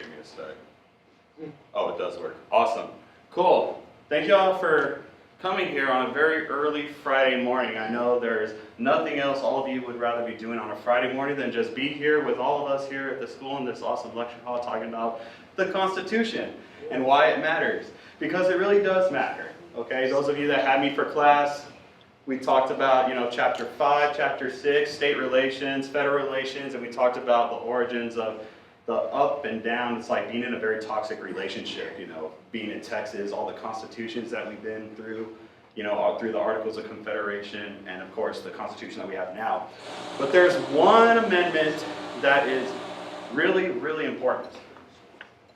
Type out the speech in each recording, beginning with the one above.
Give me a sec. Oh, it does work. Awesome. Cool. Thank you all for coming here on a very early Friday morning. I know there's nothing else all of you would rather be doing on a Friday morning than just be here with all of us here at the school in this awesome lecture hall talking about the Constitution and why it matters. Because it really does matter. Okay, those of you that had me for class, we talked about, chapter 5, chapter 6, state relations, federal relations, and we talked about the origins of the up and down. It's like being in a very toxic relationship, being in Texas, all the constitutions that we've been through, all through the Articles of Confederation, and of course the Constitution that we have now. But there's one amendment that is really, really important.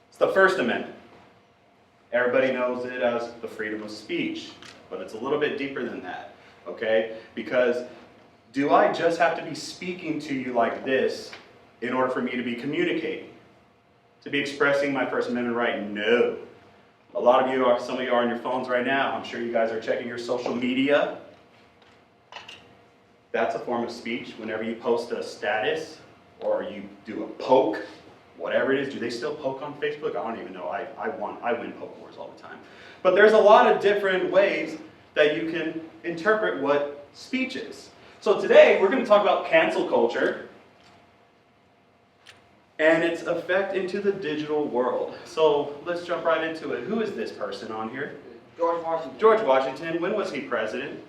It's the First Amendment. Everybody knows it as the freedom of speech, but it's a little bit deeper than that, okay? Because do I just have to be speaking to you like this in order for me to be communicating? To be expressing my First Amendment right? No. A lot of you are, some of you are on your phones right now. I'm sure you guys are checking your social media. That's a form of speech. Whenever you post a status or you do a poke, whatever it is. Do they still poke on Facebook? I don't even know. I win poke wars all the time. But there's a lot of different ways that you can interpret what speech is. So today we're going to talk about cancel culture and its effect into the digital world. So let's jump right into it. Who is this person on here? George Washington. George Washington. When was he president?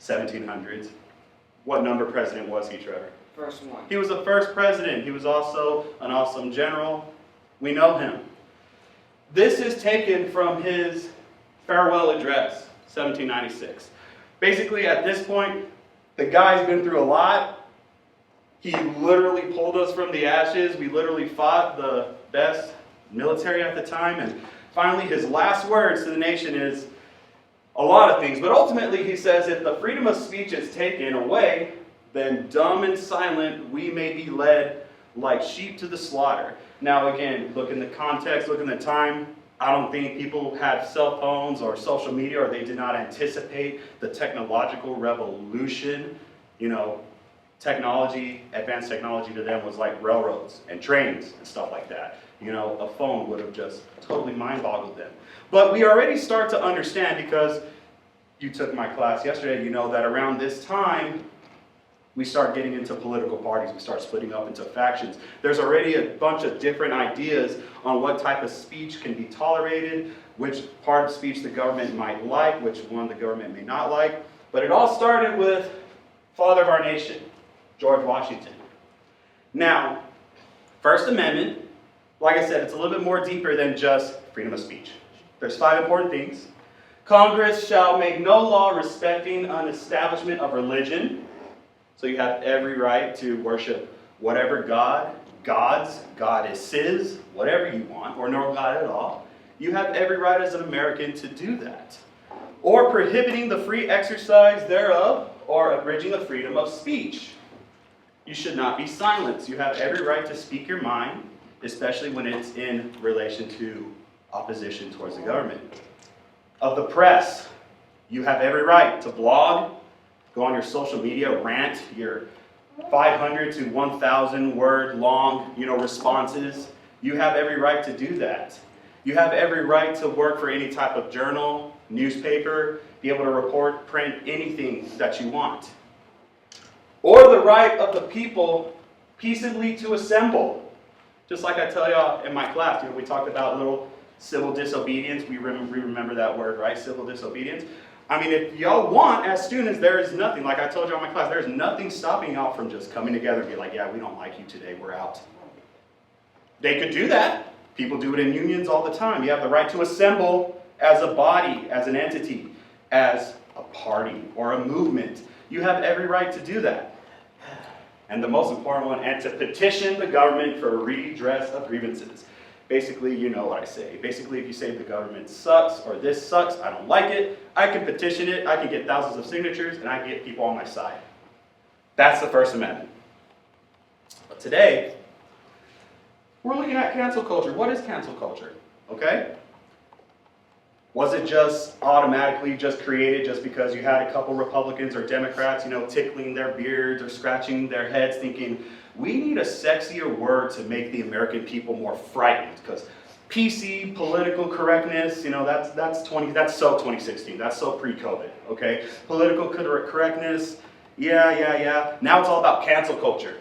1700s. What number president was he, Trevor? First one. He was the first president. He was also an awesome general. We know him. This is taken from his farewell address, 1796. Basically, at this point, the guy's been through a lot. He literally pulled us from the ashes. We literally fought the best military at the time. And finally, his last words to the nation is a lot of things. But ultimately, he says, if the freedom of speech is taken away, then dumb and silent we may be led like sheep to the slaughter. Now again, look in the context, look in the time. I don't think people had cell phones or social media, or they did not anticipate the technological revolution. Technology, advanced technology to them was like railroads and trains and stuff like that. A phone would have just totally mind-boggled them. But we already start to understand, because you took my class yesterday, that around this time, we start getting into political parties. We start splitting up into factions. There's already a bunch of different ideas on what type of speech can be tolerated, which part of speech the government might like, which one the government may not like. But it all started with father of our nation, George Washington. Now, First Amendment, like I said, it's a little bit more deeper than just freedom of speech. There's 5 important things. Congress shall make no law respecting an establishment of religion. So you have every right to worship whatever gods, goddesses, whatever you want, or no God at all. You have every right as an American to do that. Or prohibiting the free exercise thereof, or abridging the freedom of speech. You should not be silenced. You have every right to speak your mind, especially when it's in relation to opposition towards the government. Of the press, you have every right to blog, go on your social media, rant, your 500 to 1,000 word long, responses. You have every right to do that. You have every right to work for any type of journal, newspaper, be able to report, print anything that you want. Or the right of the people peaceably to assemble. Just like I tell y'all in my class, we talked about little civil disobedience. We remember that word, right? Civil disobedience. I mean, if y'all want, as students, there is nothing, like I told you in my class, there's nothing stopping y'all from just coming together and be like, yeah, we don't like you today, we're out. They could do that. People do it in unions all the time. You have the right to assemble as a body, as an entity, as a party or a movement. You have every right to do that. And the most important one, and to petition the government for redress of grievances. Basically, you know what I say. Basically, if you say the government sucks or this sucks, I don't like it, I can petition it, I can get thousands of signatures, and I can get people on my side. That's the First Amendment. But today, we're looking at cancel culture. What is cancel culture? Okay? Was it just automatically just created just because you had a couple Republicans or Democrats, tickling their beards or scratching their heads thinking, We need a sexier word to make the American people more frightened, because PC, political correctness, you know, that's so 2016. That's so pre-COVID, okay? Political correctness, yeah. Now it's all about cancel culture.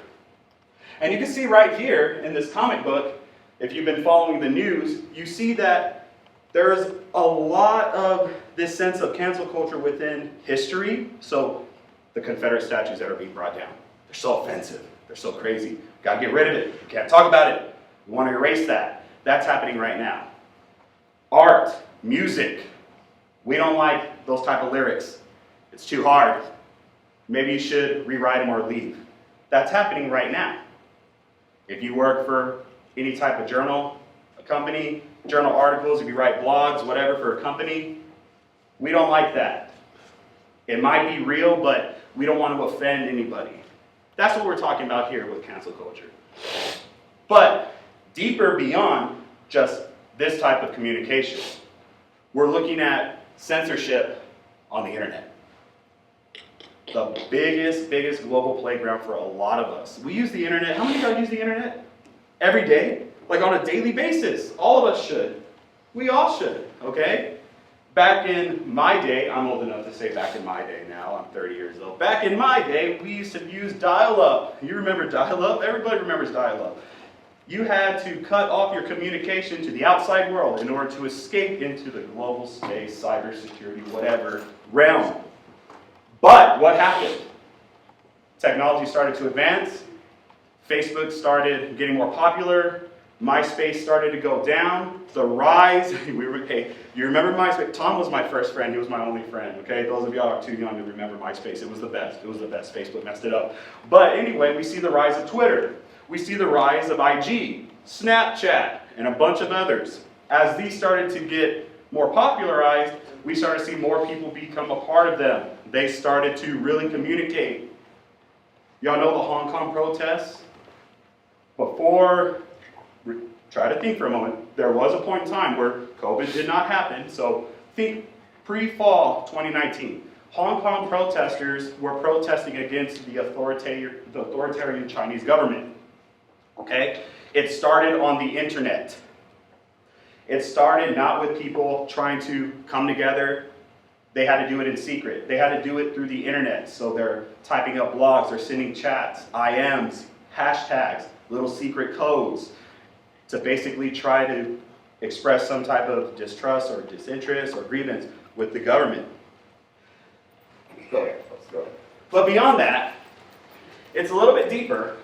And you can see right here in this comic book, if you've been following the news, you see that there's a lot of this sense of cancel culture within history. So the Confederate statues that are being brought down, they're so offensive, they're so crazy. Gotta get rid of it, you can't talk about it. We want to erase that. That's happening right now. Art, music, we don't like those type of lyrics. It's too hard. Maybe you should rewrite them or leave. That's happening right now. If you work for any type of journal, a company, journal articles, if you write blogs, whatever for a company, we don't like that. It might be real, but we don't want to offend anybody. That's what we're talking about here with cancel culture. But deeper beyond just this type of communication, we're looking at censorship on the internet. The biggest global playground for a lot of us. We use the internet. How many of y'all use the internet? Every day? Like on a daily basis. All of us should. We all should, okay? Back in my day, I'm old enough to say back in my day now, I'm 30 years old. Back in my day, we used to use dial-up. You remember dial-up? Everybody remembers dial-up. You had to cut off your communication to the outside world in order to escape into the global space, cybersecurity, whatever realm. But what happened? Technology started to advance. Facebook started getting more popular. MySpace started to go down. The rise, you remember MySpace? Tom was my first friend. He was my only friend, okay? Those of y'all are too young to remember MySpace. It was the best. It was the best. Facebook messed it up. But anyway, we see the rise of Twitter. We see the rise of IG, Snapchat, and a bunch of others. As these started to get more popularized, we started to see more people become a part of them. They started to really communicate. Y'all know the Hong Kong protests? Try to think for a moment. There was a point in time where COVID did not happen, so think pre-fall 2019. Hong Kong protesters were protesting against the authoritarian Chinese government. Okay? It started on the internet. It started not with people trying to come together. They had to do it in secret. They had to do it through the internet. So they're typing up blogs, they're sending chats, IMs, hashtags, little secret codes to basically try to express some type of distrust or disinterest or grievance with the government. Let's go. But beyond that, it's a little bit deeper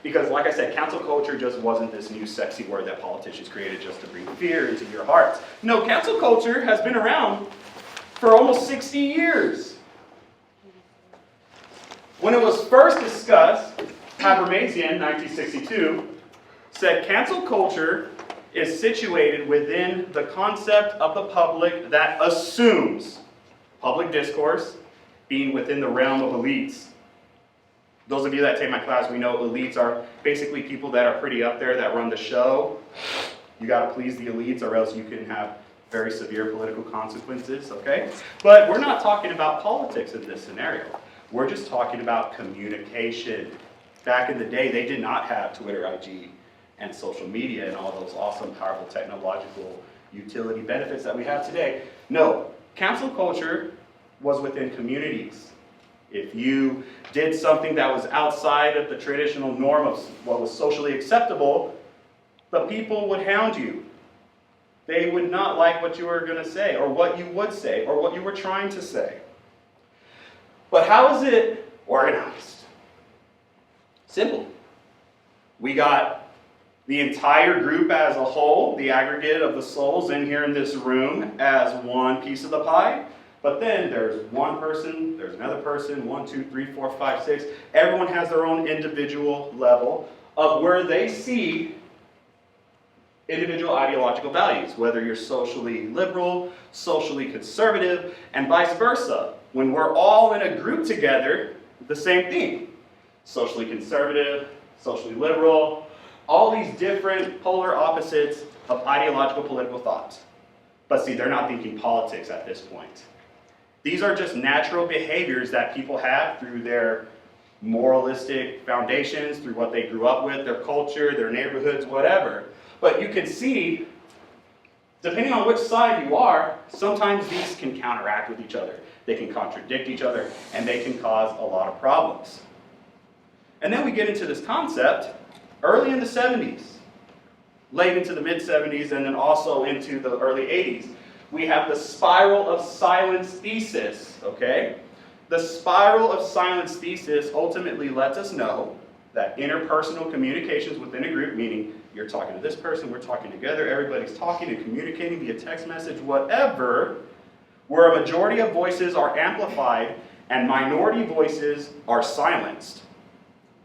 because, like I said, cancel culture just wasn't this new sexy word that politicians created just to bring fear into your hearts. No, cancel culture has been around for almost 60 years. When it was first discussed, Habermasian, 1962, said cancel culture is situated within the concept of the public that assumes public discourse being within the realm of elites. Those of you that take my class, we know elites are basically people that are pretty up there that run the show. You got to please the elites or else you can have very severe political consequences, okay? But we're not talking about politics in this scenario. We're just talking about communication. Back in the day, they did not have Twitter, IG, and social media and all those awesome, powerful technological utility benefits that we have today. No, cancel culture was within communities. If you did something that was outside of the traditional norm of what was socially acceptable, the people would hound you. They would not like what you were going to say, or what you would say, or what you were trying to say. But how is it organized? Simple. We got the entire group as a whole, the aggregate of the souls in here in this room, as one piece of the pie. But then there's one person, there's another person, 1, 2, 3, 4, 5, 6. Everyone has their own individual level of where they see individual ideological values, whether you're socially liberal, socially conservative, and vice versa. When we're all in a group together, the same thing. Socially conservative, socially liberal, all these different polar opposites of ideological political thought. But see, they're not thinking politics at this point. These are just natural behaviors that people have through their moralistic foundations through what they grew up with, their culture, their neighborhoods, whatever. But you can see, depending on which side you are, sometimes these can counteract with each other. They can contradict each other, and they can cause a lot of problems. And then we get into this concept early in the 70s, late into the mid-70s, and then also into the early 80s. We have the spiral of silence thesis, okay? The spiral of silence thesis ultimately lets us know that interpersonal communications within a group, meaning you're talking to this person, we're talking together, everybody's talking and communicating via text message, whatever, where a majority of voices are amplified and minority voices are silenced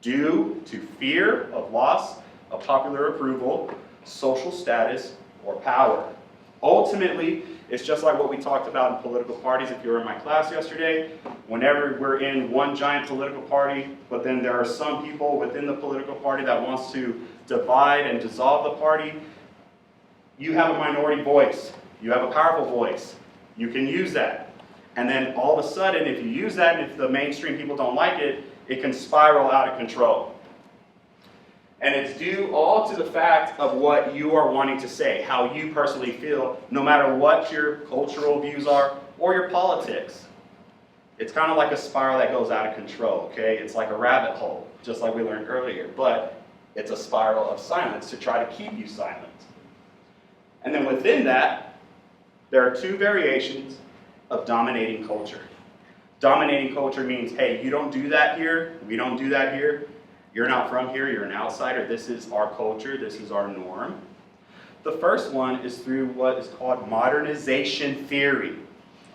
due to fear of loss of popular approval, social status, or power. Ultimately, it's just like what we talked about in political parties. If you were in my class yesterday, whenever we're in one giant political party, but then there are some people within the political party that wants to divide and dissolve the party, you have a minority voice. You have a powerful voice. You can use that. And then all of a sudden, if you use that, and if the mainstream people don't like it, it can spiral out of control. And it's due all to the fact of what you are wanting to say, how you personally feel, no matter what your cultural views are or your politics. It's kind of like a spiral that goes out of control, okay? It's like a rabbit hole, just like we learned earlier, but it's a spiral of silence to try to keep you silent. And then within that, there are two variations of dominating culture. Dominating culture means, hey, you don't do that here, we don't do that here. You're not from here, you're an outsider, this is our culture, this is our norm. The first one is through what is called modernization theory,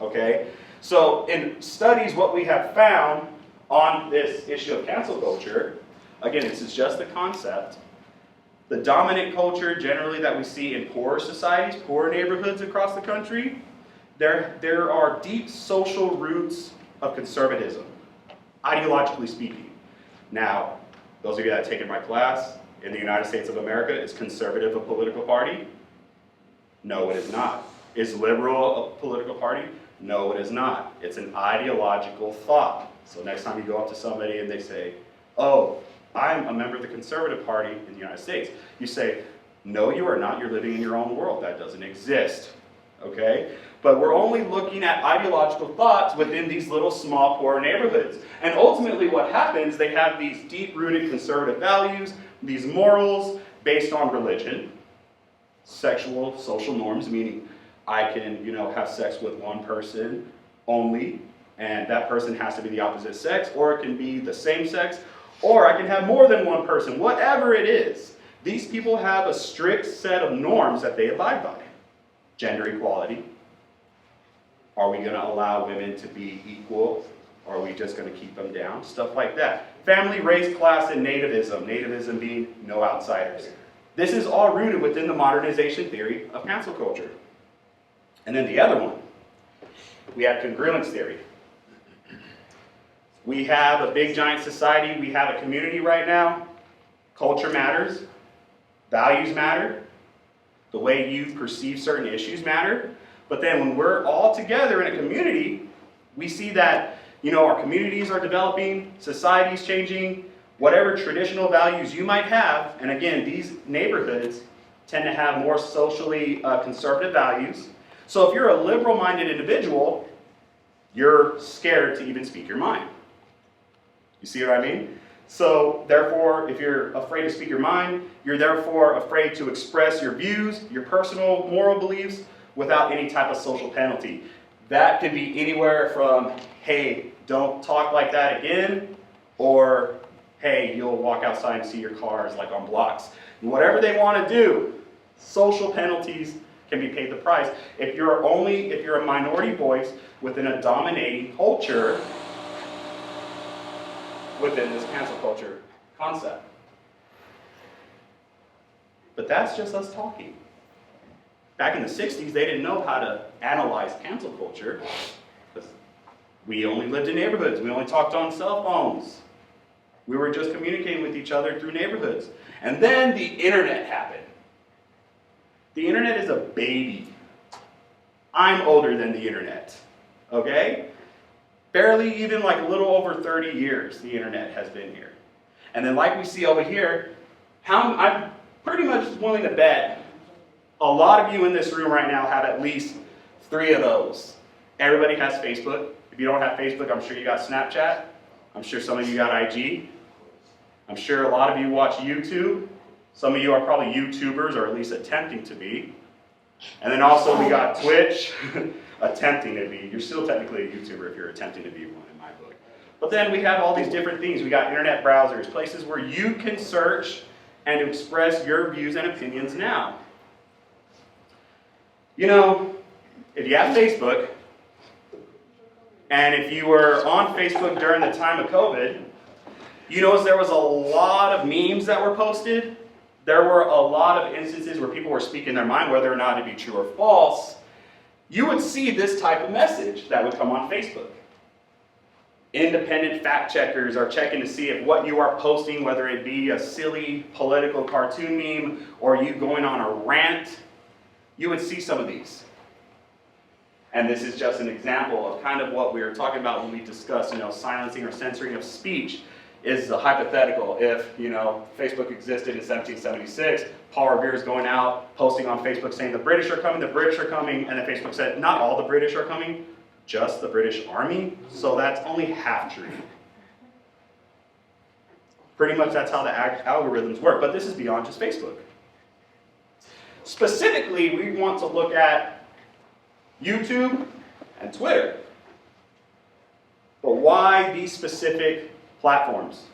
okay? So in studies, what we have found on this issue of cancel culture, again, this is just the concept, the dominant culture generally that we see in poorer societies, poorer neighborhoods across the country, there are deep social roots of conservatism, ideologically speaking. Now, those of you that have taken my class, in the United States of America, is conservative a political party? No, it is not. Is liberal a political party? No, it is not. It's an ideological thought. So next time you go up to somebody and they say, oh, I'm a member of the conservative party in the United States, you say, no, you are not. You're living in your own world. That doesn't exist. Okay? But we're only looking at ideological thoughts within these little small poor neighborhoods. And ultimately what happens, they have these deep-rooted conservative values, these morals based on religion, sexual, social norms, meaning I can, have sex with one person only, and that person has to be the opposite sex, or it can be the same sex, or I can have more than one person, whatever it is. These people have a strict set of norms that they abide by. Gender equality. Are we going to allow women to be equal? Or are we just going to keep them down? Stuff like that. Family, race, class, and nativism. Nativism being no outsiders. This is all rooted within the modernization theory of cancel culture. And then the other one, we have congruence theory. We have a big giant society. We have a community right now. Culture matters. Values matter. The way you perceive certain issues matter. But then when we're all together in a community, we see that, our communities are developing, society's changing, whatever traditional values you might have, and again, these neighborhoods tend to have more socially conservative values. So if you're a liberal-minded individual, you're scared to even speak your mind. You see what I mean? So therefore, if you're afraid to speak your mind, you're therefore afraid to express your views, your personal moral beliefs, without any type of social penalty. That can be anywhere from, hey, don't talk like that again, or hey, you'll walk outside and see your cars like on blocks. And whatever they want to do, social penalties can be paid the price. If you're a minority voice within a dominating culture, within this cancel culture concept. But that's just us talking. Back in the 60s, they didn't know how to analyze cancel culture because we only lived in neighborhoods. We only talked on cell phones. We were just communicating with each other through neighborhoods. And then the internet happened. The internet is a baby. I'm older than the internet, okay? Barely even like a little over 30 years the internet has been here. And then like we see over here, I'm pretty much willing to bet a lot of you in this room right now have at least 3 of those. Everybody has Facebook. If you don't have Facebook, I'm sure you got Snapchat. I'm sure some of you got IG. I'm sure a lot of you watch YouTube. Some of you are probably YouTubers, or at least attempting to be. And then also we got Twitch, attempting to be. You're still technically a YouTuber if you're attempting to be one in my book. But then we have all these different things. We got internet browsers, places where you can search and express your views and opinions now. You know, if you have Facebook, and if you were on Facebook during the time of COVID, you notice there was a lot of memes that were posted. There were a lot of instances where people were speaking their mind, whether or not it be true or false. You would see this type of message that would come on Facebook. Independent fact checkers are checking to see if what you are posting, whether it be a silly political cartoon meme or you going on a rant, you would see some of these. And this is just an example of kind of what we were talking about when we discussed, silencing or censoring of speech. Is the hypothetical. If, Facebook existed in 1776, Paul Revere is going out, posting on Facebook saying the British are coming, and then Facebook said, not all the British are coming, just the British Army. So that's only half true. Pretty much that's how the algorithms work, but this is beyond just Facebook. Specifically, we want to look at YouTube and Twitter. But why these specific platforms?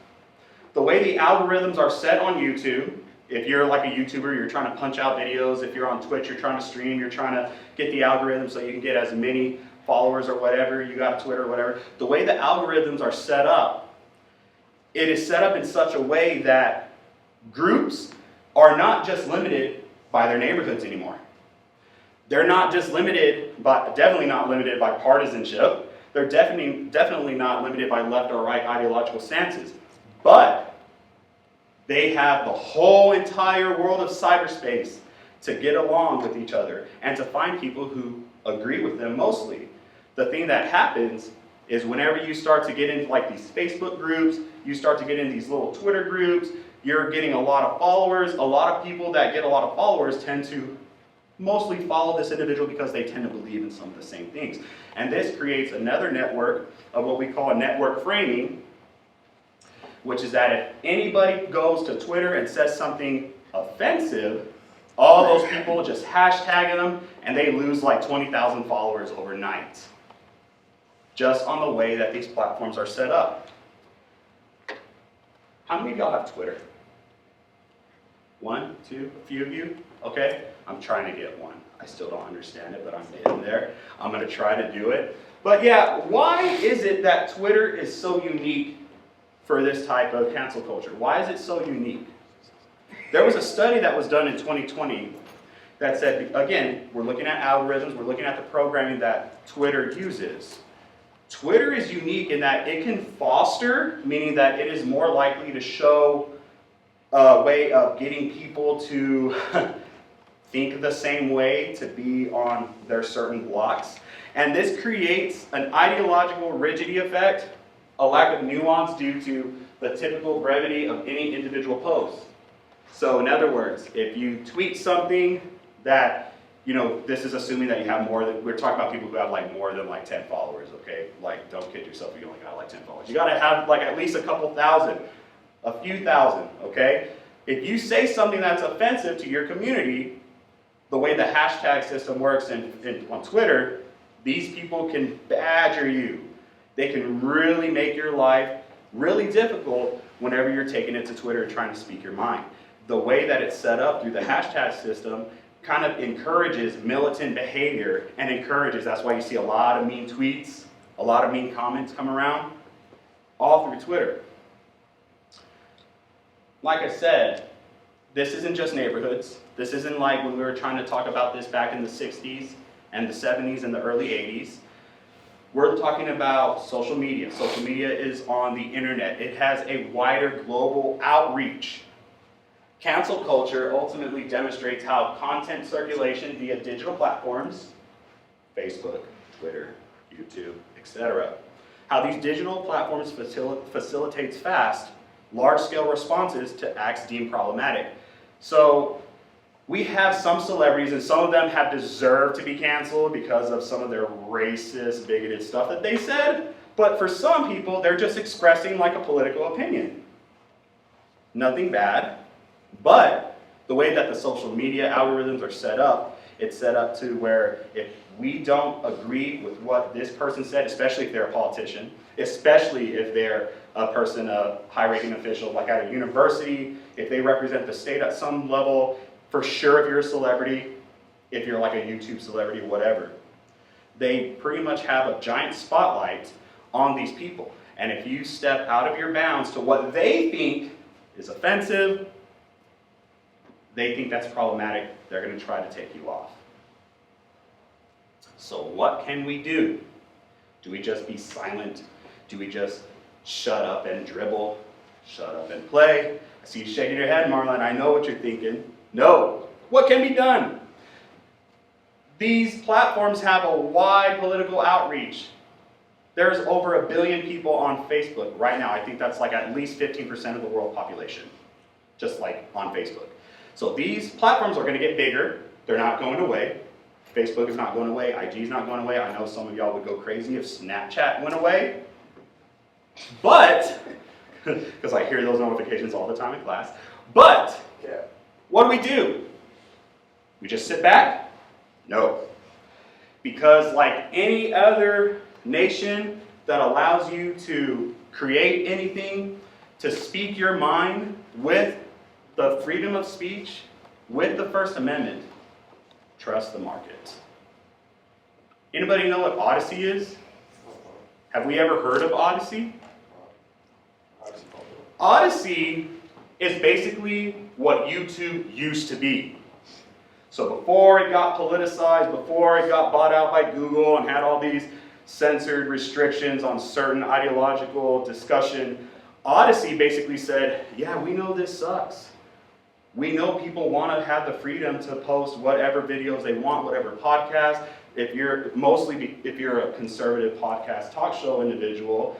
The way the algorithms are set on YouTube, if you're like a YouTuber, you're trying to punch out videos. If you're on Twitch, you're trying to stream, you're trying to get the algorithm so you can get as many followers or whatever, you got Twitter or whatever. The way the algorithms are set up, it is set up in such a way that groups are not just limited by their neighborhoods anymore. They're not just limited by, definitely not limited by partisanship. They're definitely not limited by left or right ideological stances. But they have the whole entire world of cyberspace to get along with each other and to find people who agree with them mostly. The thing that happens is whenever you start to get into like these Facebook groups, you start to get in these little Twitter groups, you're getting a lot of followers. A lot of people that get a lot of followers tend to mostly follow this individual because they tend to believe in some of the same things. And this creates another network of what we call a network framing, which is that if anybody goes to Twitter and says something offensive, all those people just hashtag them and they lose like 20,000 followers overnight. Just on the way that these platforms are set up. How many of y'all have Twitter? 1, 2, a few of you? Okay, I'm trying to get one. I still don't understand it, but I'm getting there. I'm going to try to do it. But yeah, why is it that Twitter is so unique for this type of cancel culture? Why is it so unique? There was a study that was done in 2020 that said, again, we're looking at algorithms, we're looking at the programming that Twitter uses. Twitter is unique in that it can foster, meaning that it is more likely to show a way of getting people to think the same way, to be on their certain blocks. And this creates an ideological rigidity effect, a lack of nuance due to the typical brevity of any individual post. So in other words, if you tweet something that, this is assuming that you have more than, we're talking about people who have like more than like 10 followers, okay? Like, don't kid yourself if you only got like 10 followers. You gotta have like at least a couple thousand, a few thousand, okay? If you say something that's offensive to your community, the way the hashtag system works on Twitter, these people can badger you. They can really make your life really difficult whenever you're taking it to Twitter and trying to speak your mind. The way that it's set up through the hashtag system kind of encourages militant behavior and encourages, that's why you see a lot of mean tweets, a lot of mean comments come around, all through Twitter. Like I said, this isn't just neighborhoods. This isn't like when we were trying to talk about this back in the 60s and the 70s and the early 80s. We're talking about social media. Social media is on the internet. It has a wider global outreach. Cancel culture ultimately demonstrates how content circulation via digital platforms, Facebook, Twitter, YouTube, etc., how these digital platforms facilitates fast, large-scale responses to acts deemed problematic. So we have some celebrities, and some of them have deserved to be canceled because of some of their racist, bigoted stuff that they said, but for some people, they're just expressing like a political opinion. Nothing bad, but the way that the social media algorithms are set up, it's set up to where if we don't agree with what this person said, especially if they're a politician, especially if they're a person, a high-ranking official, like at a university, if they represent the state at some level, for sure if you're a celebrity, if you're like a YouTube celebrity, whatever, they pretty much have a giant spotlight on these people. And if you step out of your bounds to what they think is offensive, they think that's problematic, they're going to try to take you off. So what can we do? Do we just be silent? Do we just shut up and dribble? Shut up and play? I see you shaking your head, Marlon. I know what you're thinking. No. What can be done? These platforms have a wide political outreach. There's over 1 billion people on Facebook right now. I think that's like at least 15% of the world population, just like on Facebook. So these platforms are going to get bigger. They're not going away. Facebook is not going away. IG is not going away. I know some of y'all would go crazy if Snapchat went away. But, because I hear those notifications all the time in class. But, what do? We just sit back? No. Because like any other nation that allows you to create anything, to speak your mind with the freedom of speech, with the First Amendment, trust the market. Anybody know what Odyssey is? Have we ever heard of Odyssey? Odyssey is basically what YouTube used to be. So before it got politicized, before it got bought out by Google and had all these censored restrictions on certain ideological discussion, Odyssey basically said, yeah, we know this sucks. We know people want to have the freedom to post whatever videos they want, whatever podcast. If you're a conservative podcast talk show individual,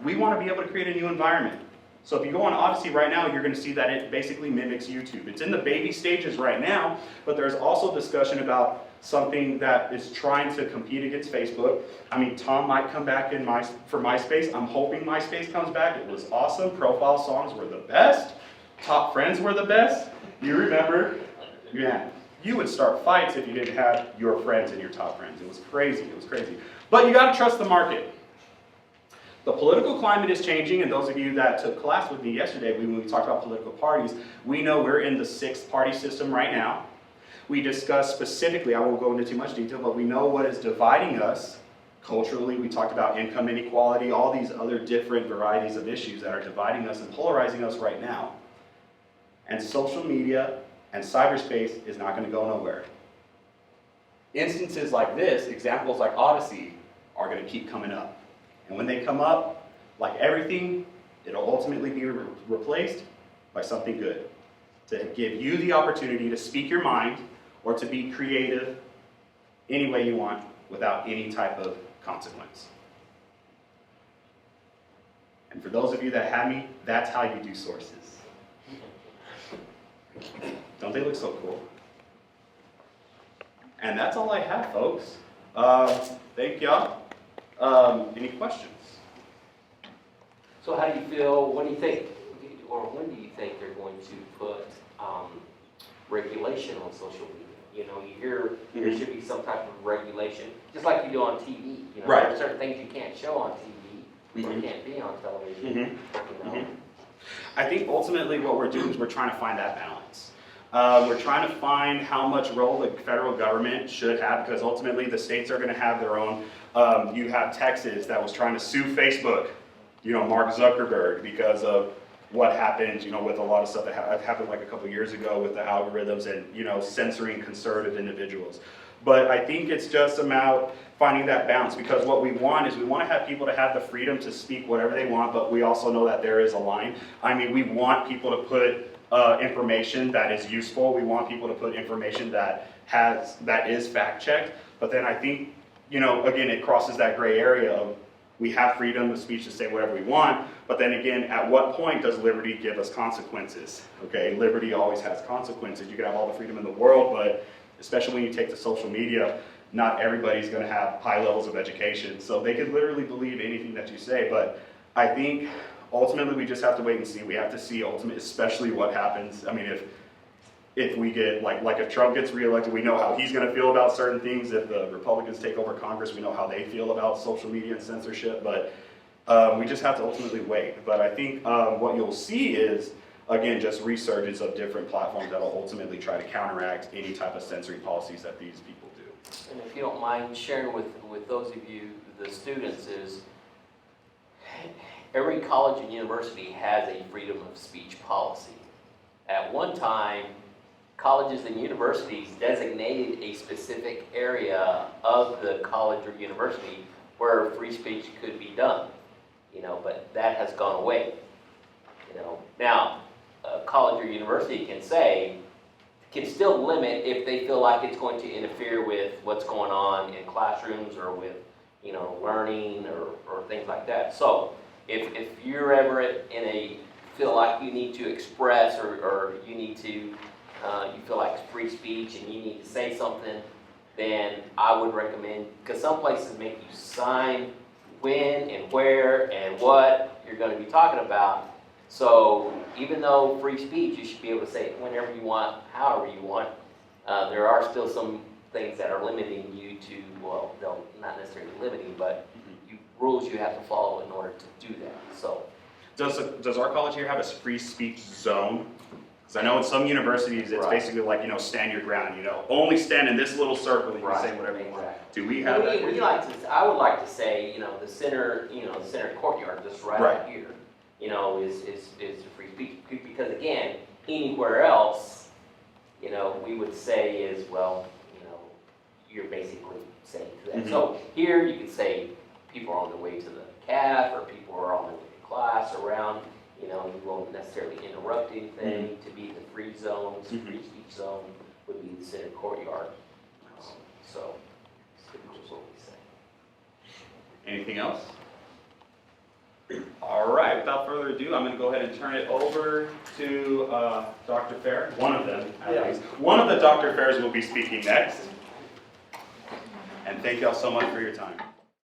we want to be able to create a new environment. So if you go on Odyssey right now, you're going to see that it basically mimics YouTube. It's in the baby stages right now, but there's also discussion about something that is trying to compete against Facebook. I mean, Tom might come back for MySpace. I'm hoping MySpace comes back. It was awesome. Profile songs were the best. Top friends were the best. You remember? Yeah. You would start fights if you didn't have your friends and your top friends. It was crazy. It was crazy. But you got to trust the market. The political climate is changing, and those of you that took class with me yesterday, when we talked about political parties, we know we're in the 6th party system right now. We discussed specifically, I won't go into too much detail, but we know what is dividing us culturally. We talked about income inequality, all these other different varieties of issues that are dividing us and polarizing us right now. And social media and cyberspace is not going to go nowhere. Instances like this, examples like Odyssey, are going to keep coming up. And when they come up, like everything, it'll ultimately be replaced by something good. To give you the opportunity to speak your mind or to be creative any way you want without any type of consequence. And for those of you that have me, that's how you do sources. Don't they look so cool? And that's all I have, folks. Thank y'all. Any questions? So how do you feel, what do you think, or when do you think they're going to put regulation on social media? You know, you hear there should be some type of regulation, just like you do on TV. You know, right. There are certain things you can't show on TV, or can't be on television. You know? I think ultimately what we're doing is we're trying to find that balance. We're trying to find how much role the federal government should have, because ultimately the states are going to have their own. You have Texas that was trying to sue Facebook, you know, Mark Zuckerberg, because of what happened, you know, with a lot of stuff that happened like a couple years ago with the algorithms and, you know, censoring conservative individuals. But I think it's just about finding that balance, because what we want is we want to have people to have the freedom to speak whatever they want, but we also know that there is a line. I mean, we want people to put information that is useful. We want people to put information that is fact-checked. But then I think, you know, again, it crosses that gray area of we have freedom of speech to say whatever we want, but then again, at what point does liberty give us consequences? Okay, liberty always has consequences. You can have all the freedom in the world, but especially when you take to social media, not everybody's going to have high levels of education, so they could literally believe anything that you say. But I think ultimately we just have to wait and see. We have to see ultimately, especially what happens. I mean, if we get, like if Trump gets reelected, we know how he's going to feel about certain things. If the Republicans take over Congress, we know how they feel about social media and censorship. But we just have to ultimately wait. But I think what you'll see is, again, just resurgence of different platforms that will ultimately try to counteract any type of censoring policies that these people do. And if you don't mind sharing with those of you, the students, is every college and university has a freedom of speech policy. At one time, colleges and universities designated a specific area of the college or university where free speech could be done, but that has gone away. Now, a college or university can still limit if they feel like it's going to interfere with what's going on in classrooms or with, learning or things like that. So if you're ever feel like you need to express or you need to, you feel like it's free speech and you need to say something, then I would recommend, because some places make you sign when and where and what you're going to be talking about. So even though free speech, you should be able to say it whenever you want, however you want, there are still some things that are limiting you to, well, no, not necessarily limiting, but rules you have to follow in order to do that. So, does our college here have a free speech zone? Because I know in some universities it's basically like, stand your ground, only stand in this little circle and you can say whatever you want. Do we have that? I would like to say, the center courtyard just right here, is free speech. Because again, anywhere else, we would say is, well, you're basically saying to that. So here you could say people are on their way to the caf or people are on their way to class around, you won't necessarily interrupt anything. To be the free zones, free speech zone would be the center courtyard. So that's what we say. Anything else? All right, without further ado, I'm going to go ahead and turn it over to Dr. Fair. One of them, at least. One of the Dr. Fairs will be speaking next. And thank y'all so much for your time.